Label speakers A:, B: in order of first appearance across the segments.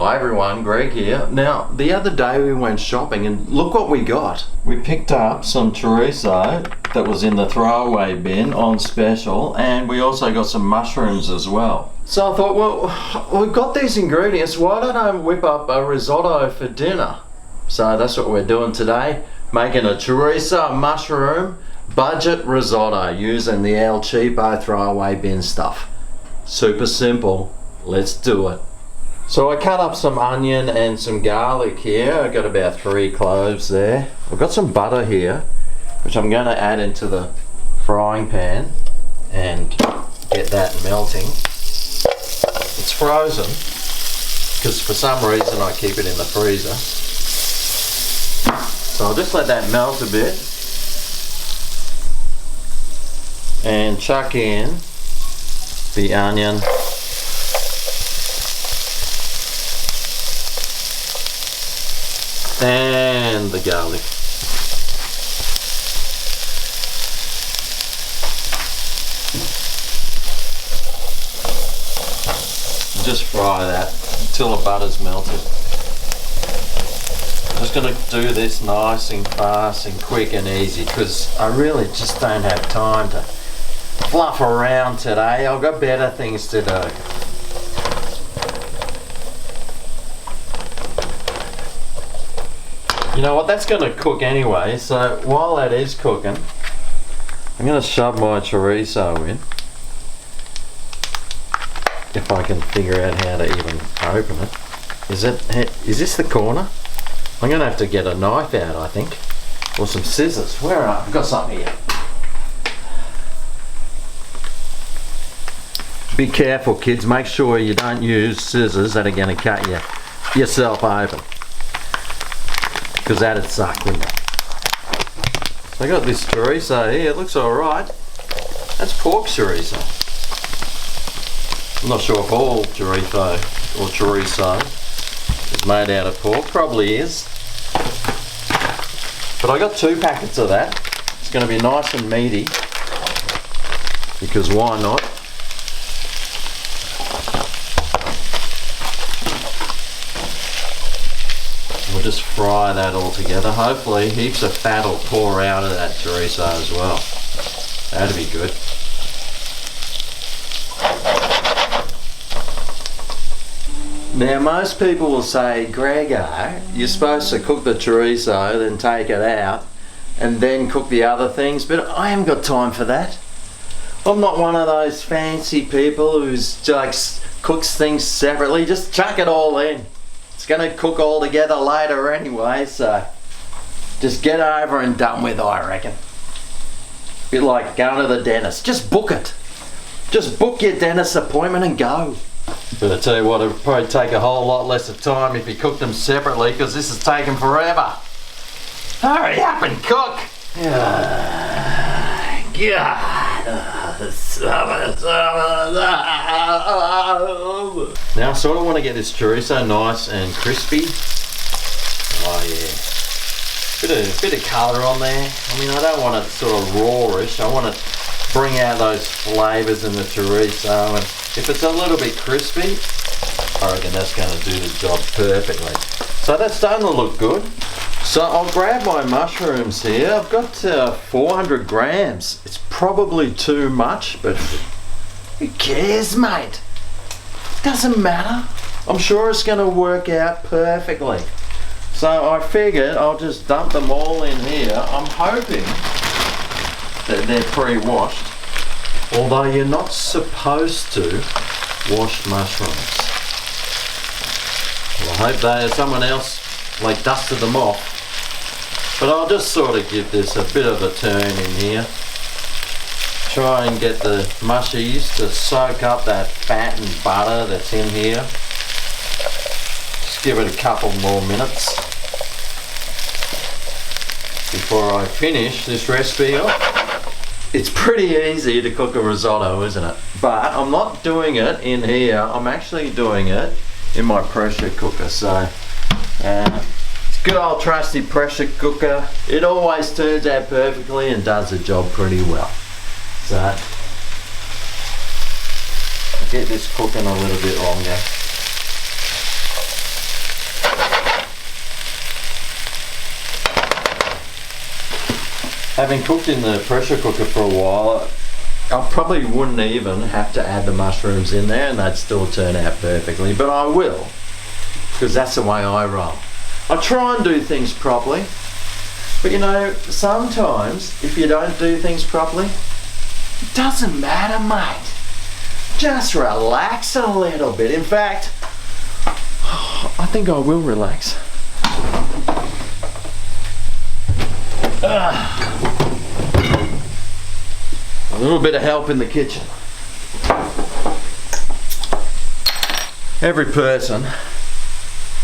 A: Hi everyone, Greg here. Now, the other day we went shopping and look what we got. We picked up some chorizo that was in the throwaway bin on special, and we also got some mushrooms as well. So I thought, well, we've got these ingredients, why don't I whip up a risotto for dinner? So that's what we're doing today, making a chorizo mushroom budget risotto using the El Cheapo throwaway bin stuff. Super simple, let's do it. So I cut up some onion and some garlic here. I've got about 3 cloves there. I've got some butter here, which I'm going to add into the frying pan and get that melting. It's frozen because for some reason I keep it in the freezer. So I'll just let that melt a bit and chuck in the onion and the garlic. Just fry that until the butter's melted. I'm just going to do this nice and fast and quick and easy because I really just don't have time to fluff around today. I've got better things to do. You know what, that's going to cook anyway, so while that is cooking, I'm going to shove my chorizo in. If I can figure out how to even open it. Is this the corner? I'm going to have to get a knife out, I think. Or some scissors. Where are I? I've got something here. Be careful, kids. Make sure you don't use scissors that are going to cut yourself open. Because that'd suck, wouldn't it? So I got this chorizo here, it looks alright. That's pork chorizo. I'm not sure if all chorizo is made out of pork, probably is. But I got 2 packets of that. It's going to be nice and meaty, because why not? We'll just fry that all together. Hopefully heaps of fat will pour out of that chorizo as well. That'd be good. Now most people will say, Grego, you're supposed to cook the chorizo, then take it out, and then cook the other things, but I haven't got time for that. I'm not one of those fancy people who like cooks things separately. Just chuck it all in. It's going to cook all together later anyway, so just get over and done with, I reckon. A bit like going to the dentist. Just book it. Just book your dentist appointment and go. But I tell you what, it'll probably take a whole lot less of time if you cook them separately, because this is taking forever. Hurry up and cook. Now I sort of want to get this chorizo nice and crispy. Oh yeah. Bit of colour on there. I mean, I don't want it sort of rawish. I want to bring out those flavours in the chorizo, and if it's a little bit crispy, I reckon that's going to do the job perfectly. So that's starting to look good. So I'll grab my mushrooms here. I've got 400 grams. It's probably too much, but who cares, mate? Doesn't matter. I'm sure it's going to work out perfectly. So I figured I'll just dump them all in here. I'm hoping that they're pre-washed, although you're not supposed to wash mushrooms. Well, I hope someone else like dusted them off. But I'll just sort of give this a bit of a turn in here. Try and get the mushies to soak up that fat and butter that's in here. Just give it a couple more minutes before I finish this recipe off. It's pretty easy to cook a risotto, isn't it? But I'm not doing it in here. I'm actually doing it in my pressure cooker. So good old trusty pressure cooker. It always turns out perfectly and does the job pretty well. So I'll get this cooking a little bit longer. Having cooked in the pressure cooker for a while, I probably wouldn't even have to add the mushrooms in there and they'd still turn out perfectly, but I will, because that's the way I roll. I try and do things properly, but you know, sometimes if you don't do things properly, it doesn't matter, mate. Just relax a little bit. In fact, I think I will relax. A little bit of help in the kitchen. Every person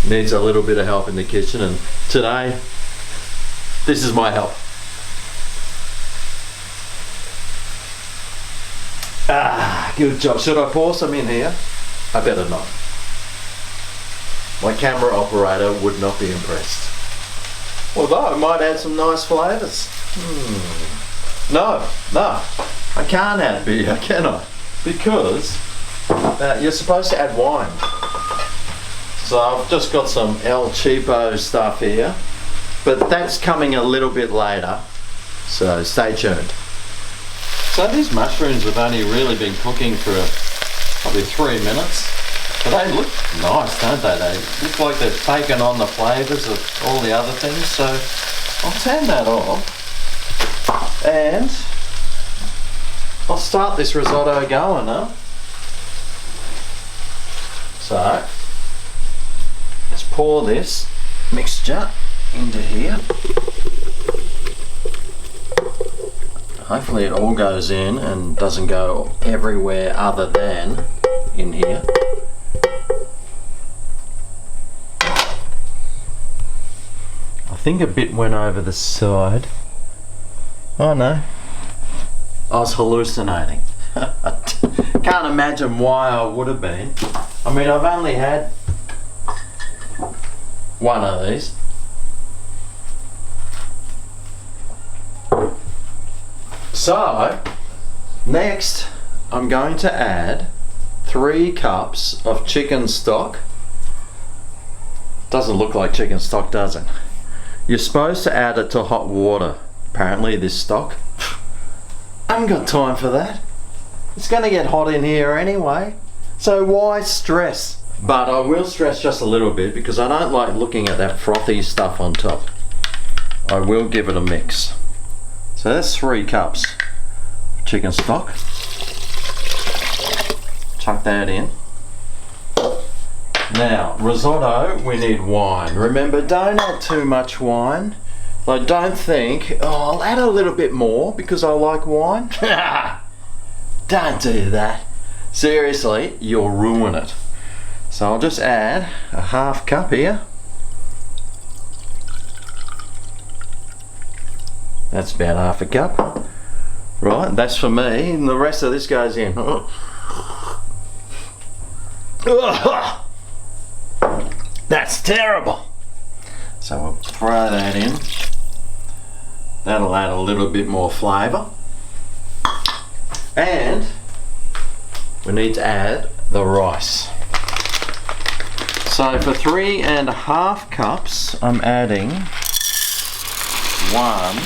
A: needs a little bit of help in the kitchen, and today, this is my help. Good job. Should I pour some in here? I better not. My camera operator would not be impressed. Although I might add some nice flavours. No, I can't add beer, can I? Because you're supposed to add wine. So I've just got some El Cheapo stuff here, but that's coming a little bit later, so stay tuned. So these mushrooms have only really been cooking for probably 3 minutes, but they look nice, don't they? They look like they've taken on the flavours of all the other things, so I'll turn that off and I'll start this risotto going, huh? So let's pour this mixture into here. Hopefully it all goes in and doesn't go everywhere other than in here. I think a bit went over the side. Oh no, I was hallucinating. I can't imagine why I would have been. I mean, I've only had one of these. So, next I'm going to add 3 cups of chicken stock. Doesn't look like chicken stock, does it? You're supposed to add it to hot water, apparently, this stock. I haven't got time for that. It's going to get hot in here anyway, so why stress? But I will stress just a little bit because I don't like looking at that frothy stuff on top. I will give it a mix. So that's 3 cups of chicken stock. Chuck that in. Now, risotto, we need wine. Remember, don't add too much wine. Like, don't think, oh, I'll add a little bit more because I like wine. Don't do that. Seriously, you'll ruin it. So I'll just add a half cup here. That's about half a cup. Right, that's for me, and the rest of this goes in. That's terrible. So we'll throw that in. That'll add a little bit more flavour. And we need to add the rice. So for 3.5 cups, I'm adding 1.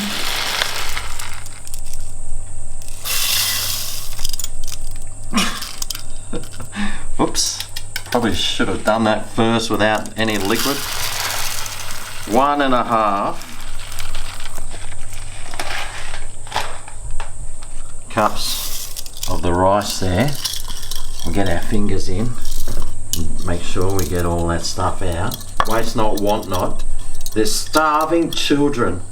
A: Whoops, probably should have done that first without any liquid. 1.5 cups of the rice there. We'll get our fingers in and make sure we get all that stuff out. Waste not, want not. There's starving children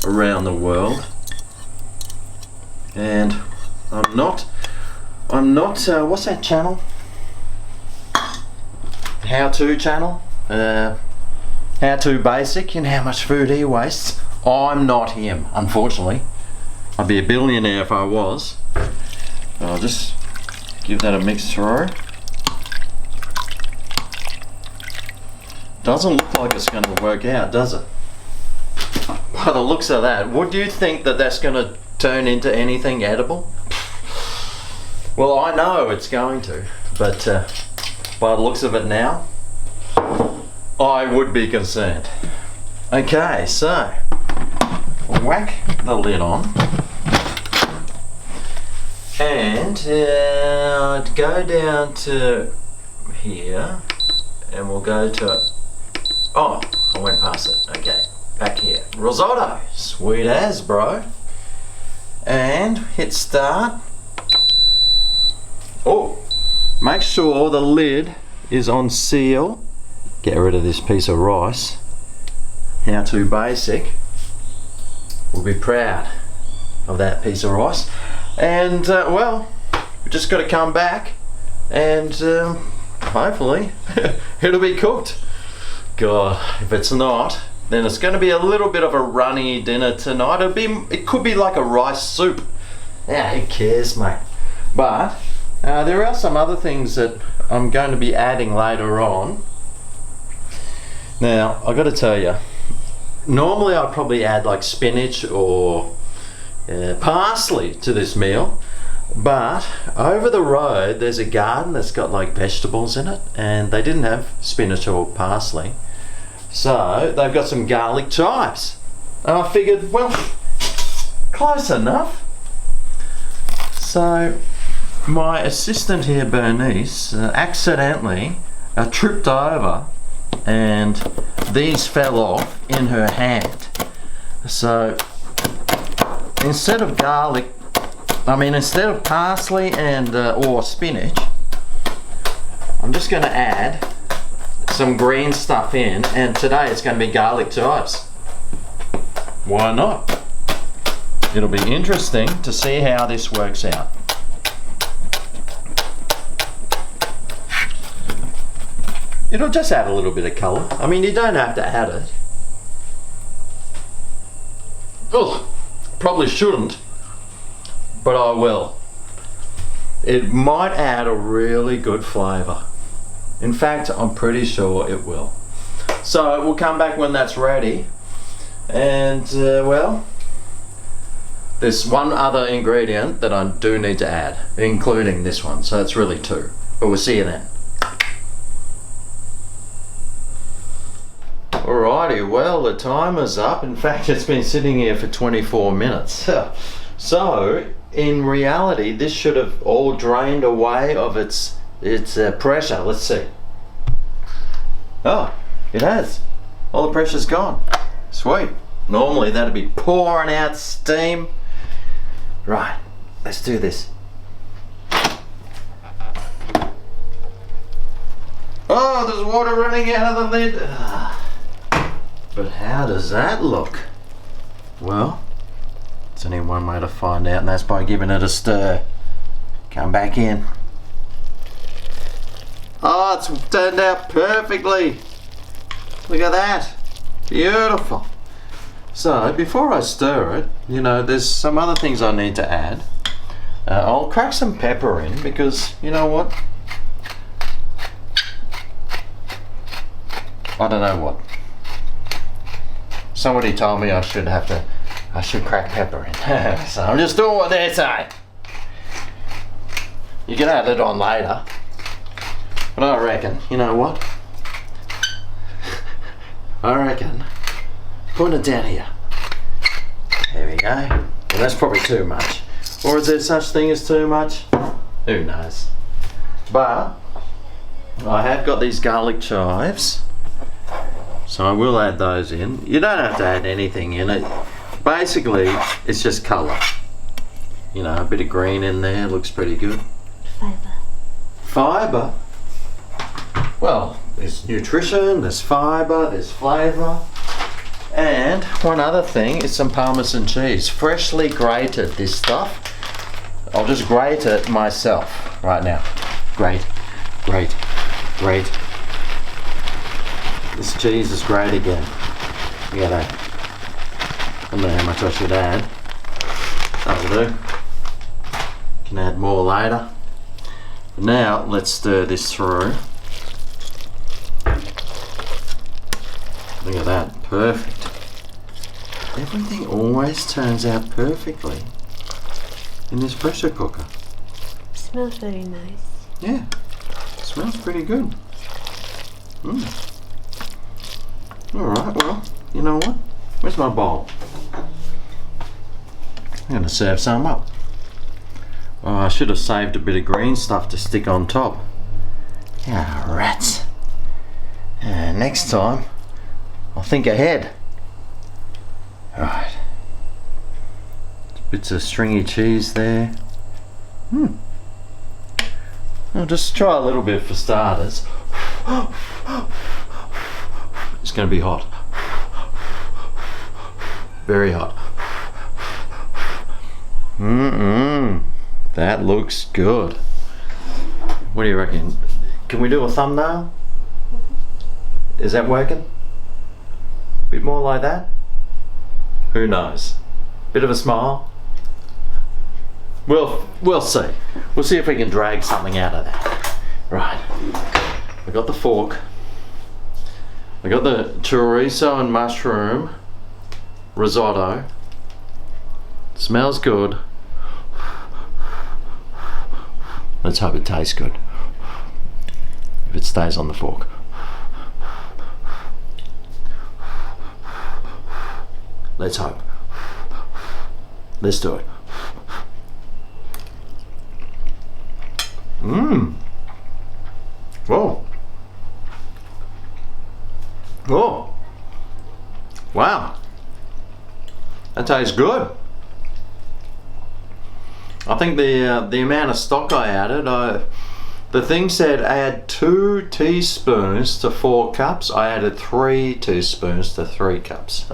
A: around the world, and I'm not what's that channel? How-to channel? How-to Basic, you know how much food he wastes? I'm not him, unfortunately. I'd be a billionaire if I was. I'll just give that a mix through. Doesn't look like it's going to work out, does it? By the looks of that, would you think that that's going to turn into anything edible? Well, I know it's going to, but by the looks of it now, I would be concerned. Okay, so whack the lid on. And go down to here, and we'll go to, oh, I went past it, okay, back here. Risotto, sweet as, bro. And hit start. Oh, make sure the lid is on seal. Get rid of this piece of rice. How to basic. We'll be proud of that piece of rice. And well, we just got to come back and hopefully it'll be cooked. God, if it's not, then it's going to be a little bit of a runny dinner tonight. It could be like a rice soup. Yeah, who cares, mate? But there are some other things that I'm going to be adding later on. Now, I've got to tell you, normally I'd probably add like spinach or parsley to this meal, but over the road there's a garden that's got like vegetables in it, and they didn't have spinach or parsley, so they've got some garlic chives, and I figured, well, close enough. So my assistant here, Bernice, accidentally tripped over, and these fell off in her hand. So instead of instead of parsley and or spinach, I'm just going to add some green stuff in, and today it's going to be garlic chives. Why not? It'll be interesting to see how this works out. It'll just add a little bit of colour. I mean, you don't have to add it. Ugh, probably shouldn't, but I will. It might add a really good flavour. In fact, I'm pretty sure it will. So we'll come back when that's ready. And well, there's one other ingredient that I do need to add, including this one. So it's really two. But we'll see you then. Alrighty, well, the timer's up. In fact, it's been sitting here for 24 minutes. So, in reality, this should have all drained away of its pressure. Let's see. Oh, it has. All the pressure's gone. Sweet. Normally, that'd be pouring out steam. Right, let's do this. Oh, there's water running out of the lid. But how does that look? Well, there's only one way to find out, and that's by giving it a stir. Come back in. Oh, it's turned out perfectly. Look at that. Beautiful. So, before I stir it, you know, there's some other things I need to add. I'll crack some pepper in because, you know what? I don't know what. Somebody told me I should crack pepper in. So I'm just doing what they say. You can add it on later. But I reckon, you know what? I reckon, put it down here. There we go. Well, that's probably too much. Or is there such thing as too much? Who knows? But I have got these garlic chives. So I will add those in. You don't have to add anything in it. Basically, it's just colour. You know, a bit of green in there looks pretty good.
B: Fibre.
A: Fibre? Well, there's nutrition, there's fibre, there's flavour. And one other thing is some Parmesan cheese. Freshly grated, this stuff. I'll just grate it myself right now. Grate, grate, grate. This cheese is great again. Look at that. I don't know how much I should add. That'll do. Can add more later. Now let's stir this through. Look at that, perfect. Everything always turns out perfectly in this pressure cooker.
B: Smells very nice.
A: Yeah, smells pretty good. Alright, well, you know what? Where's my bowl? I'm gonna serve some up. Oh, I should have saved a bit of green stuff to stick on top. Ah, rats. Next time, I'll think ahead. Right. Bits of stringy cheese there. I'll just try a little bit for starters. It's going to be hot. Very hot. That looks good. What do you reckon? Can we do a thumbnail? Is that working? A bit more like that? Who knows? Bit of a smile? We'll see. We'll see if we can drag something out of that. Right. We got the fork. We got the chorizo and mushroom risotto. Smells good. Let's hope it tastes good. If it stays on the fork. Let's hope. Let's do it. Whoa. Oh. Wow. That tastes good. I think the amount of stock I added, the thing said add 2 teaspoons to 4 cups. I added 3 teaspoons to 3 cups.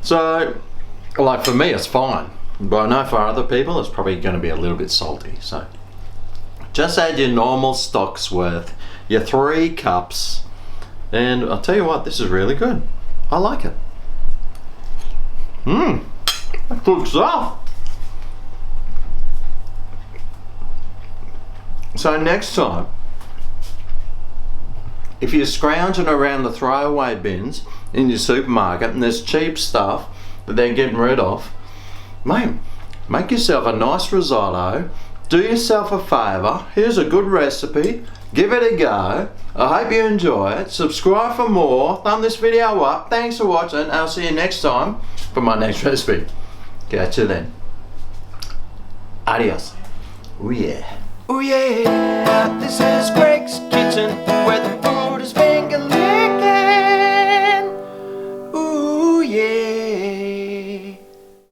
A: So, like for me it's fine, but I know for other people it's probably going to be a little bit salty. So just add your normal stock's worth, your 3 cups, and I'll tell you what, this is really good. I like it. That good stuff. So next time, if you're scrounging around the throwaway bins in your supermarket and there's cheap stuff that they're getting rid of, mate, make yourself a nice risotto, do yourself a favour, here's a good recipe, give it a go. I hope you enjoy it, subscribe for more, thumb this video up, thanks for watching, I'll see you next time for my next recipe. Catch you then. Adios. Oh yeah.
C: Oh yeah, this is Greg's Kitchen.